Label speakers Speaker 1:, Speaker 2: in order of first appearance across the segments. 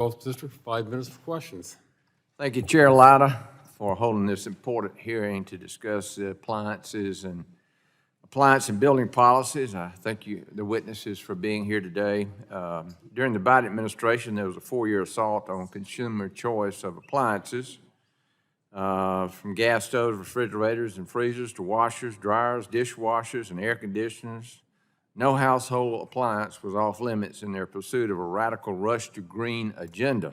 Speaker 1: Both districts, 5 minutes for questions.
Speaker 2: Thank you, Chair Latta, for holding this important hearing to discuss the appliance and building policies. I thank you, the witnesses, for being here today. During the Biden administration, there was a 4-year assault on consumer choice of appliances, from gas stoves, refrigerators, and freezers to washers, dryers, dishwashers, and air conditioners. No household appliance was off limits in their pursuit of a radical rush to green agenda.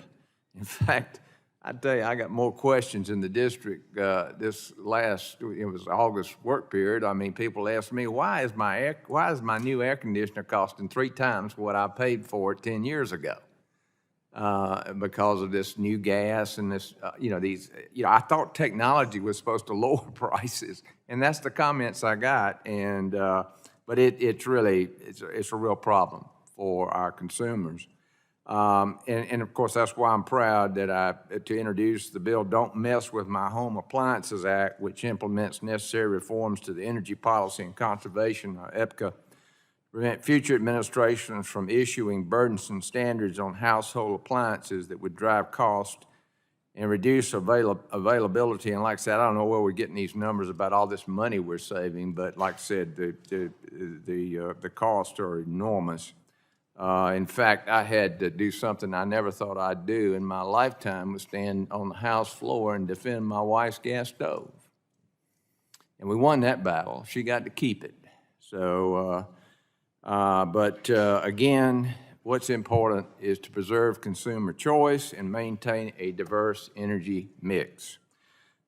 Speaker 2: In fact, I tell you, I got more questions in the district it was August work period. I mean, people asked me, why is my new air conditioner costing 3 times what I paid for it 10 years ago? Because of this new gas and this, I thought technology was supposed to lower prices, and that's the comments I got. And but it's a real problem for our consumers. And of course, that's why I'm proud that to introduce the bill Don't Mess with My Home Appliances Act, which implements necessary reforms to the Energy Policy and Conservation, EPCA, prevent future administrations from issuing burdensome standards on household appliances that would drive cost and reduce availability. And like I said, I don't know where we're getting these numbers about all this money we're saving, but like I said, the costs are enormous. In fact, I had to do something I never thought I'd do in my lifetime, was stand on the House floor and defend my wife's gas stove. And we won that battle. She got to keep it. So, again, what's important is to preserve consumer choice and maintain a diverse energy mix.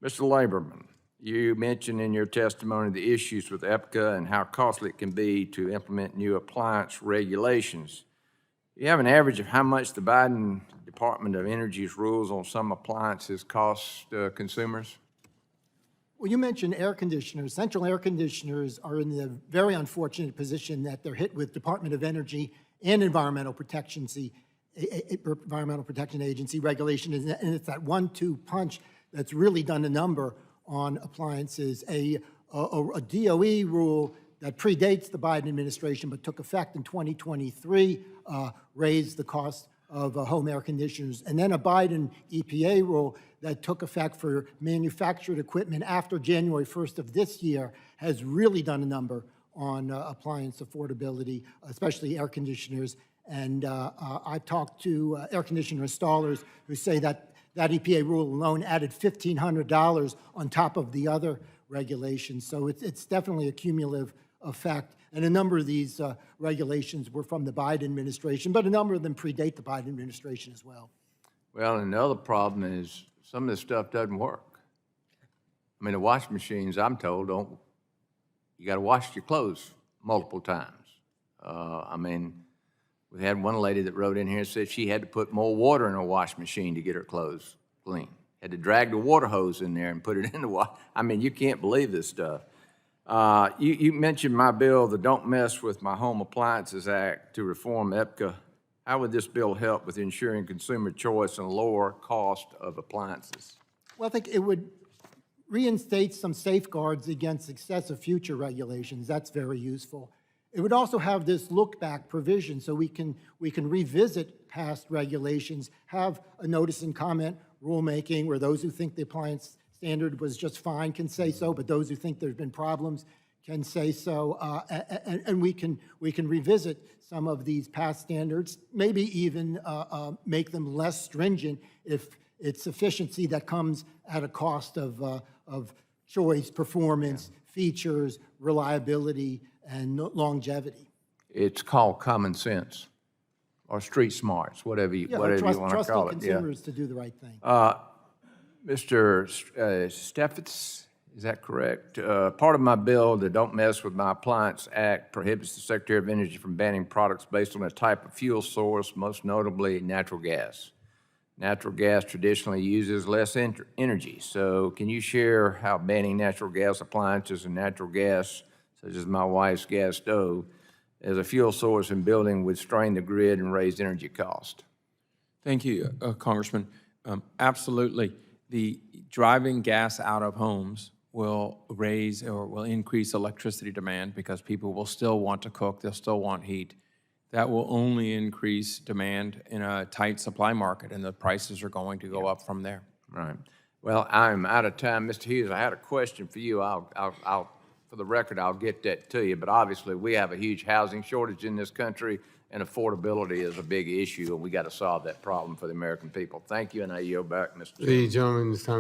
Speaker 2: Mr. Laberman, you mentioned in your testimony the issues with EPCA and how costly it can be to implement new appliance regulations. Do you have an average of how much the Biden Department of Energy's rules on some appliances cost consumers?
Speaker 3: Well, you mentioned air conditioners. Central air conditioners are in the very unfortunate position that they're hit with Department of Energy and Environmental Protection Agency regulation, and it's that 1-2 punch that's really done a number on appliances. A DOE rule that predates the Biden administration but took effect in 2023 raised the cost of home air conditioners. And then a Biden EPA rule that took effect for manufactured equipment after January 1st of this year has really done a number on appliance affordability, especially air conditioners. And I've talked to air conditioner installers who say that that EPA rule alone added $1,500 on top of the other regulations. So it's definitely a cumulative effect. And a number of these regulations were from the Biden administration, but a number of them predate the Biden administration as well.
Speaker 2: Well, and the other problem is some of this stuff doesn't work. I mean, the washing machines, I'm told, you got to wash your clothes multiple times. I mean, we had one lady that wrote in here and said she had to put more water in her washing machine to get her clothes clean. Had to drag the water hose in there and put it in the water. I mean, you can't believe this stuff. You mentioned my bill, the Don't Mess with My Home Appliances Act, to reform EPCA. How would this bill help with ensuring consumer choice and lower cost of appliances?
Speaker 3: Well, I think it would reinstate some safeguards against excessive future regulations. That's very useful. It would also have this look-back provision so we can revisit past regulations, have a notice and comment rulemaking where those who think the appliance standard was just fine can say so, but those who think there's been problems can say so, and we can revisit some of these past standards, maybe even make them less stringent if it's efficiency that comes at a cost of choice, performance, features, reliability, and longevity.
Speaker 2: It's called common sense or street smarts, whatever you want to call it.
Speaker 3: Trusting consumers to do the right thing.
Speaker 2: Mr. Steffens, is that correct? Part of my bill, the Don't Mess with My Appliance Act, prohibits the Secretary of Energy from banning products based on a type of fuel source, most notably natural gas. Natural gas traditionally uses less energy. So can you share how banning natural gas appliances and natural gas, such as my wife's gas stove, as a fuel source in building would strain the grid and raise energy cost?
Speaker 4: Thank you, Congressman. Absolutely. The driving gas out of homes will raise or will increase electricity demand because people will still want to cook, they'll still want heat. that will only increase demand in a tight supply market, and the prices are going to go up from there.
Speaker 2: Right. Well, I'm out of time. Mr. Hughes, I had a question for you. For the record, I'll get that to you. But obviously, we have a huge housing shortage in this country, and affordability is a big issue, and we got to solve that problem for the American people. Thank you, and I yield back, Mr. Chairman.
Speaker 1: The gentleman's time